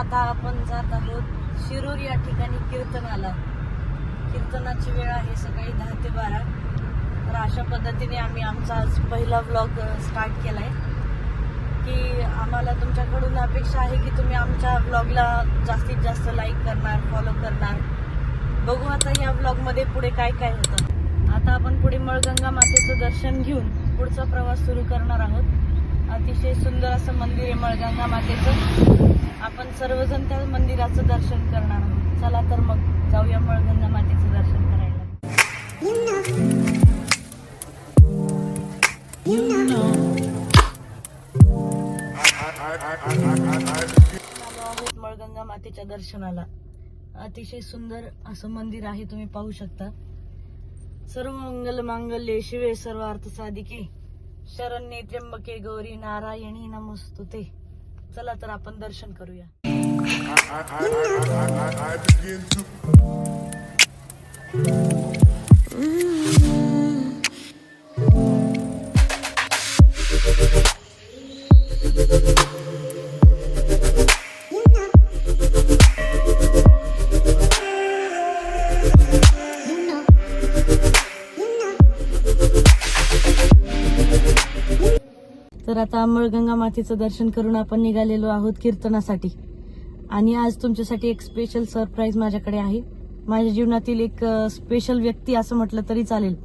आता आपण जात आहोत शिरूर या ठिकाणी कीर्तनाला. कीर्तनाची वेळ आहे सकाळी 10 ते 12. तर अशा पद्धतीने आम्ही आमचा आज पहिला व्लॉग स्टार्ट केलाय की आम्हाला तुमच्याकडून अपेक्षा आहे की तुम्ही आमच्या व्लॉगला जास्तीत जास्त लाईक करणार, फॉलो करणार. बघू आता या व्लॉगमध्ये पुढे काय काय होतं. आता आपण पुढे मळगंगा मातेचं दर्शन घेऊन पुढचा प्रवास सुरू करणार आहोत. अतिशय सुंदर असं मंदिर आहे मळगंगा मातेचं. आपण सर्वजण त्या मंदिराचं दर्शन करणार आहोत. चला तर मग जाऊया मळगंगा मातेचं दर्शन करायला. आलो आहोत मळगंगा मातेच्या दर्शनाला. अतिशय सुंदर असं मंदिर आहे, तुम्ही पाहू शकता. सर्व मंगल मांगल्ये शिवे सर्वार्थ साधिके शरण्ये त्र्यंबके गौरी नारायणी नमस्तुते. चला तर आपण दर्शन करूया. तर आता मळगंगा मातेचं दर्शन करून आपण निघालेलो आहोत कीर्तनासाठी. आणि आज तुमच्यासाठी एक स्पेशल सरप्राईज माझ्याकडे आहे. माझ्या जीवनातील एक स्पेशल व्यक्ती असं म्हटलं तरी चालेल.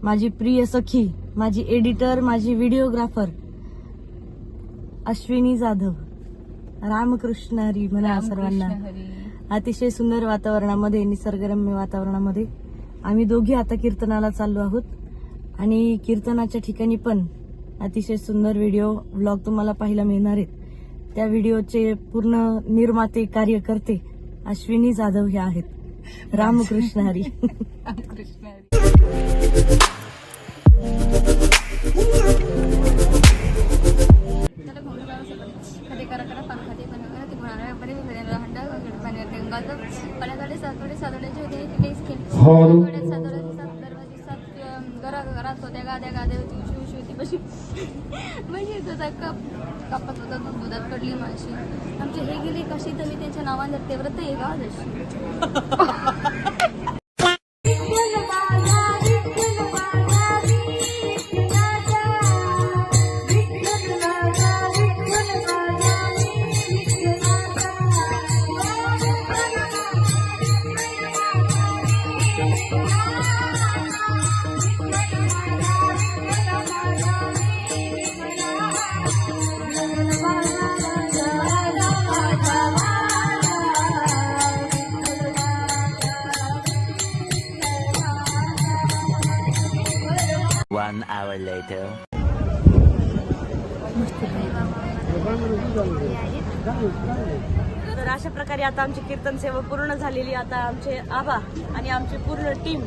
माझी प्रिय सखी, माझी एडिटर, माझी व्हिडिओग्राफर अश्विनी जाधव. रामकृष्ण हरी म्हणा सर्वांना. अतिशय सुंदर वातावरणामध्ये, निसर्गरम्य वातावरणामध्ये आम्ही दोघी आता कीर्तनाला चाललो आहोत. आणि कीर्तनाच्या ठिकाणी पण अतिशय सुंदर व्हिडिओ व्लॉग तुम्हाला पाहायला मिळणार आहेत. त्या व्हिडिओचे पूर्ण निर्माते, कार्यकर्ते अश्विनी जाधव हे आहेत. रामकृष्ण हरी. रामकृष्ण हरी. घरात होत्या गाद्या गाद्या होती, शिव होती बशी म्हणजे तुझा कापत होता, दुधात पडली माशी. आमचे हे गेले कशी तरी त्यांच्या नावानं ते व्रत आहे का जशी. One hour later. तर अशा प्रकारे आता आमची कीर्तन सेवा पूर्ण झालेली. आता आमचे आबा आणि आमची पूर्ण टीम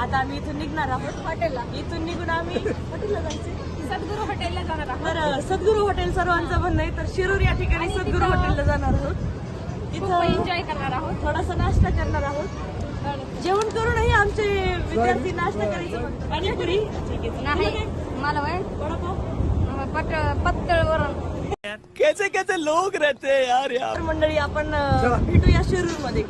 आता आम्ही इथून निघणार आहोत हॉटेलला. इथून निघून आम्ही हॉटेलला जायचं, सद्गुरू हॉटेलला जाणार आहोत. तर सद्गुरू हॉटेल सर्वांचं म्हणणं आहे. तर शिरूर या ठिकाणी सद्गुरू हॉटेलला जाणार आहोत. तिथं एन्जॉय करणार आहोत, थोडासा नाश्ता करणार आहोत. जेवण करूनही आमचे विद्यार्थी नाश्ता करायचं. पाणीपुरी नाही मला पत्तळ वरण. कैसे कैसे लोग रहते हैं यार यार. मंडळी आपण भेटूया शिरूर मध्ये.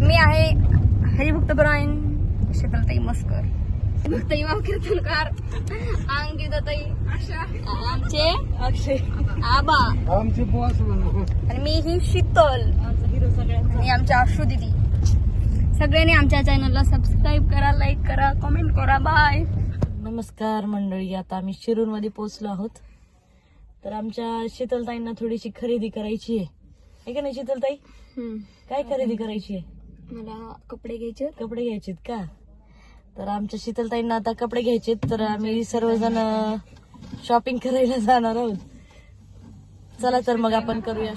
मी आहे हरिभक्त ब्रायन, शीतलताई मस्कर, भक्त इमाम कीर्तनकार, अंकिताताई, आशा, आमचे अक्षय, आबा, आमचे बॉस आणि मी ही शीतल हिरो सगळ्यांचा. आणि आमच्या आशू दिदी. सगळ्यांनी आमच्या चॅनलला सबस्क्राईब करा, लाईक करा, कमेंट करा. बाय. नमस्कार मंडळी, आता आम्ही शिरूर मध्ये पोहोचलो आहोत. तर आमच्या शीतलताईंना थोडीशी खरेदी करायची आहे का नाही शीतलताई? काय खरेदी करायची आहे? मला कपडे घ्यायचे. कपडे घ्यायचेत का? तर आमच्या शीतलताईंना आता कपडे घ्यायचेत. तर आम्ही सर्वजण शॉपिंग करायला जाणार आहोत. चला तर मग आपण करूया.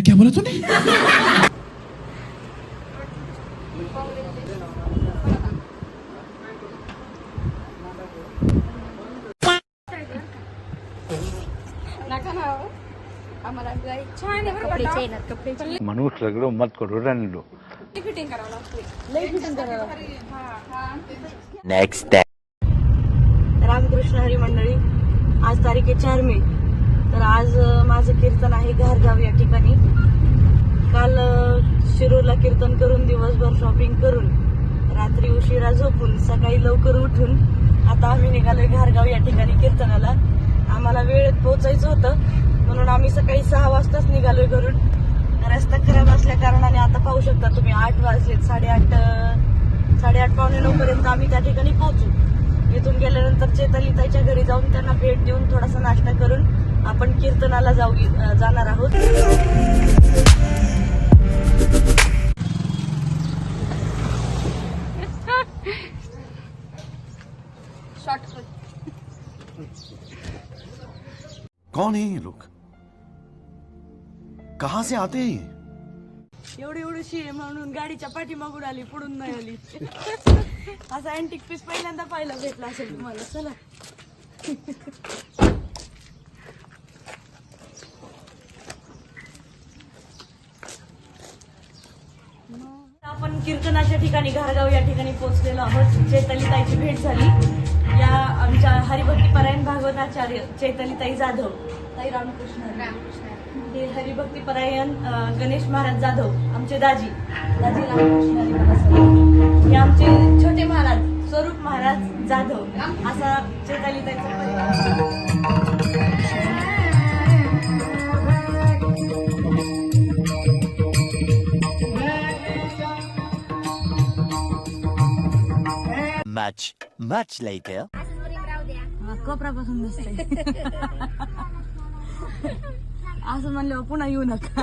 क्या बोला तूने? आम्हाला छान आहे कपडे. म्हणून सगळं मत करू राहिलो. फिटिंग करावं लागतं. लई फिटिंग करायला. Next day. तर आम्ही रामकृष्ण हरी मंडळी. आज तारीख आहे 4 मे. तर आज माझं कीर्तन आहे घारगाव या ठिकाणी. काल शिरूरला कीर्तन करून दिवसभर शॉपिंग करून रात्री उशिरा झोपून सकाळी लवकर उठून आता आम्ही निघालोय घारगाव या ठिकाणी कीर्तनाला. आम्हाला वेळेत पोहोचायचं होतं म्हणून आम्ही सकाळी 6 वाजताच निघालोय घरून. रस्ता खराब असल्या कारणाने आता पाहू शकता तुम्ही 8 वाजलेत. 8:30 पावणे 9 पर्यंत आम्ही त्या ठिकाणी पोहोचू. इथून गेल्यानंतर चैताली ताईच्या घरी जाऊन त्यांना भेट देऊन थोडासा नाश्ता करून आपण कीर्तनाला जाणार आहोत. कौन है ये लोग? कहां से आते हैं ये? एवढी आहे म्हणून गाडीच्या पाठीमागून आली, पुढून नाही आली. असा अँटिक पीस पहिल्यांदा पाहायला भेटला असेल तुम्हाला. चला आपण कीर्तनाच्या ठिकाणी घारगाव या ठिकाणी पोहोचलेलो आहोत. चैतालीताईची भेट झाली. या आमच्या हरिभक्ती परायण भागवताचार्य चैतालीताई जाधव, ताई रामकृष्ण हे हरिभक्ती परायण गणेश महाराज जाधव आमचे दाजी रामकृष्ण हरी महाराज. हे आमचे छोटे महाराज स्वरूप महाराज जाधव. असा चैतालीताईचा परिवार. Much later. कोपरापासून दिसतंय. असं म्हणल्यावर पुन्हा येऊ नका.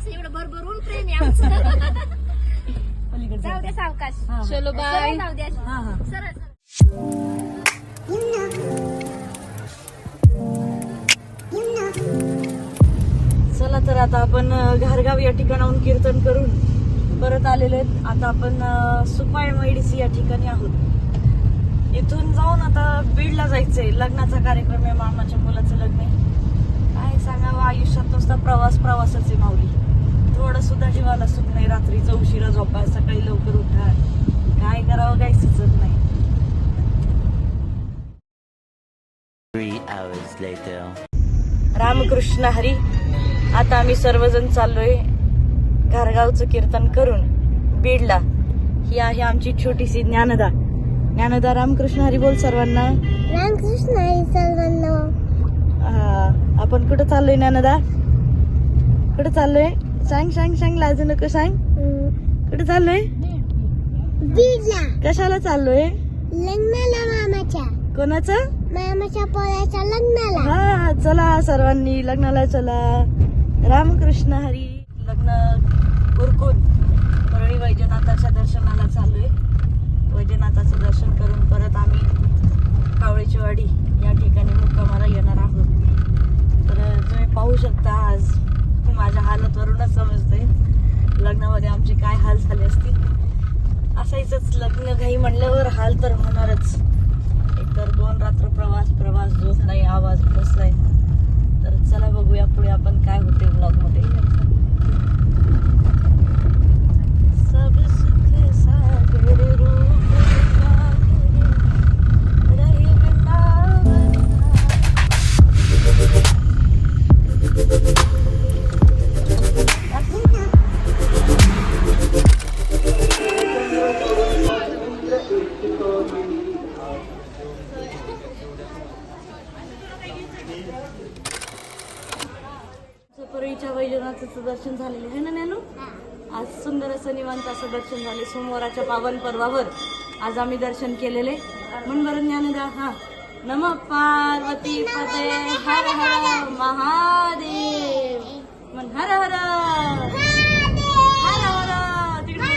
एवढं भरभरून प्रेम आहे आमचं. पलीकडे जाऊ दे सावकाश. चलो बाय. जाऊ दे. हा हा. सरळ चला तर आता आपण घारगाव या ठिकाणाहून कीर्तन करून परत आलेले आहेत. आता आपण सुपाय मैडिसी या ठिकाणी आहोत. इथून जाऊन आता बीडला जायचंय. लग्नाचा कार्यक्रम आहे, मामाच्या मुलाचं लग्न आहे. काय सांगावं, आयुष्यात नुसता प्रवासच आहे माऊली. थोडं सुद्धा जीवाला सुख नाही. रात्रीचं उशिरा झोपा, सकाळी लवकर उठा, काय करावं काही सुचत नाही. 3 hours later. रामकृष्ण हरी. आता आम्ही सर्वजण चाललोय घारगावचं कीर्तन करून बीडला. ही आहे आमची छोटीशी ज्ञानदा. ज्ञानदा रामकृष्ण हरी बोल सर्वांना. रामकृष्ण हरी सर्वांना. आपण कुठं चाललोय ज्ञानदा? कुठं चाललोय? सांग सांग सांग, लाजू नको, सांग. कुठं चाललोय? बीडला. कशाला चाललोय? लग्नाला मामाच्या. कोणाचं? मामाच्या पोराच्या लग्नाला. हा चला सर्वांनी लग्नाला चला. रामकृष्ण हरी. लग्न उरकून परळी वैजनाथाच्या दर्शनाला चाललोय. वैजनाथाचं दर्शन करून परत आम्ही कावळीची वाडी या ठिकाणी मुक्कामाला येणार आहोत. तर तुम्ही पाहू शकता आज माझ्या हालतवरूनच समजतंय लग्नामध्ये आमचे काय हाल झाले असतील. असायचंच लग्न घाई म्हणल्यावर हाल तर होणारच. एकतर 2 रात्र प्रवास झोप नाही, आवाज बसलाय. तर चला बघूया पुढे आपण काय होते ब्लॉग मध्ये. सब सुख सागर रूप रही वृंदावन. परळीच्या वैजनाथाचं दर्शन झालेलं आहे ना नॅनू. आज सुंदर असं निवांत असं दर्शन झाले. सोमवाराच्या पावन पर्वावर आज आम्ही दर्शन केलेले. म्हण बरं ज्ञानदा. हा. नमः पार्वती पते हर हर महादेव. म्हण हर हर हर हर. तिकडे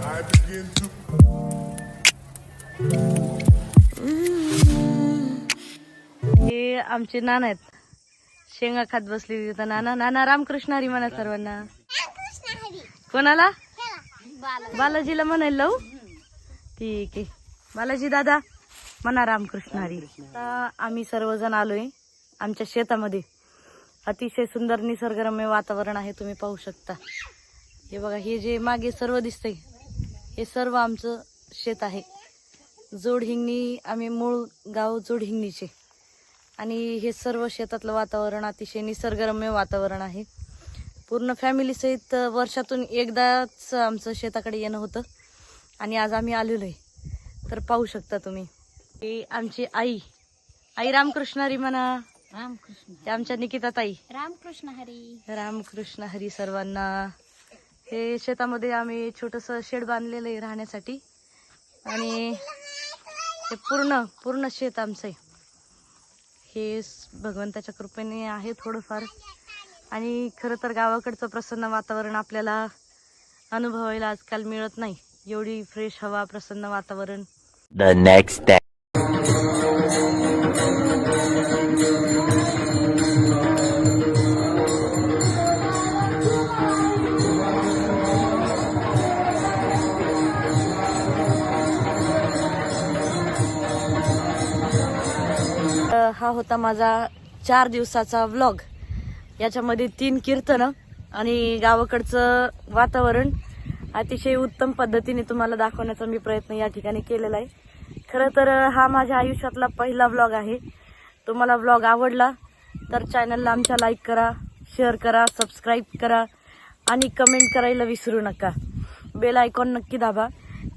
I begin to हे आमचे नाना आहेत. शेंगा खात बसली तिथं. नाना नाना रामकृष्ण हरी म्हणा सर्वांना. कोणाला? बालाजीला म्हणायला लावू. ठीक आहे. बालाजी दादा म्हणा रामकृष्ण हरी. आता आम्ही सर्वजण आलोय आमच्या शेतामध्ये. अतिशय सुंदर निसर्गरम्य वातावरण आहे, तुम्ही पाहू शकता. हे बघा, हे जे मागे सर्व दिसतंय हे सर्व आमचं शेत आहे. जोडहिंगणी, आम्ही मूळ गाव जोडहिंगणीचे. आणि हे सर्व शेतातलं वातावरण अतिशय निसर्गरम्य वातावरण आहे. पूर्ण फॅमिली सहित वर्षातून एकदाच आमचं शेताकडे येणं होतं आणि आज आम्ही आलेलो आहे. तर पाहू शकता तुम्ही, हे आमची आई. आई रामकृष्ण हरी म्हणा. रामकृष्ण. आमच्या निकिता ताई. रामकृष्ण हरी. रामकृष्ण हरी सर्वांना. हे शेतामध्ये आम्ही छोटस शेड बांधलेलं आहे राहण्यासाठी. आणि हे पूर्ण शेत आमचं आहे. हे भगवंताच्या कृपेने आहे थोडंफार. आणि खरं तर गावाकडचं प्रसन्न वातावरण आपल्याला अनुभवायला आजकाल मिळत नाही. एवढी फ्रेश हवा, प्रसन्न वातावरण. The next day. हा होता माझा 4 दिवसाचा व्लॉग. याच्यामध्ये 3 कीर्तनं आणि गावाकडचं वातावरण अतिशय उत्तम पद्धतीने तुम्हाला दाखवण्याचा मी प्रयत्न या ठिकाणी केलेला आहे. खरं तर हा माझ्या आयुष्यातला पहिला व्लॉग आहे. तुम्हाला व्लॉग आवडला तर चॅनलला आमच्या लाईक करा, शेअर करा, सबस्क्राईब करा आणि कमेंट करायला विसरू नका. बेल आयकॉन नक्की दाबा,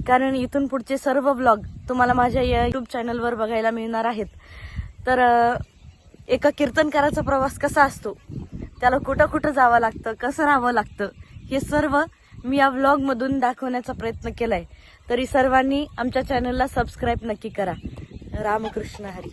कारण इथून पुढचे सर्व व्लॉग तुम्हाला माझ्या या यूट्यूब चॅनलवर बघायला मिळणार आहेत. तर एका कीर्तनकाराचा प्रवास कसा असतो, त्याला कुठं कुठं जावं लागतं, कसं राहावं लागतं, हे सर्व मी या व्लॉगमधून दाखवण्याचा प्रयत्न केलाय. तरी सर्वांनी आमच्या चॅनलला सबस्क्राईब नक्की करा. रामकृष्ण हरी.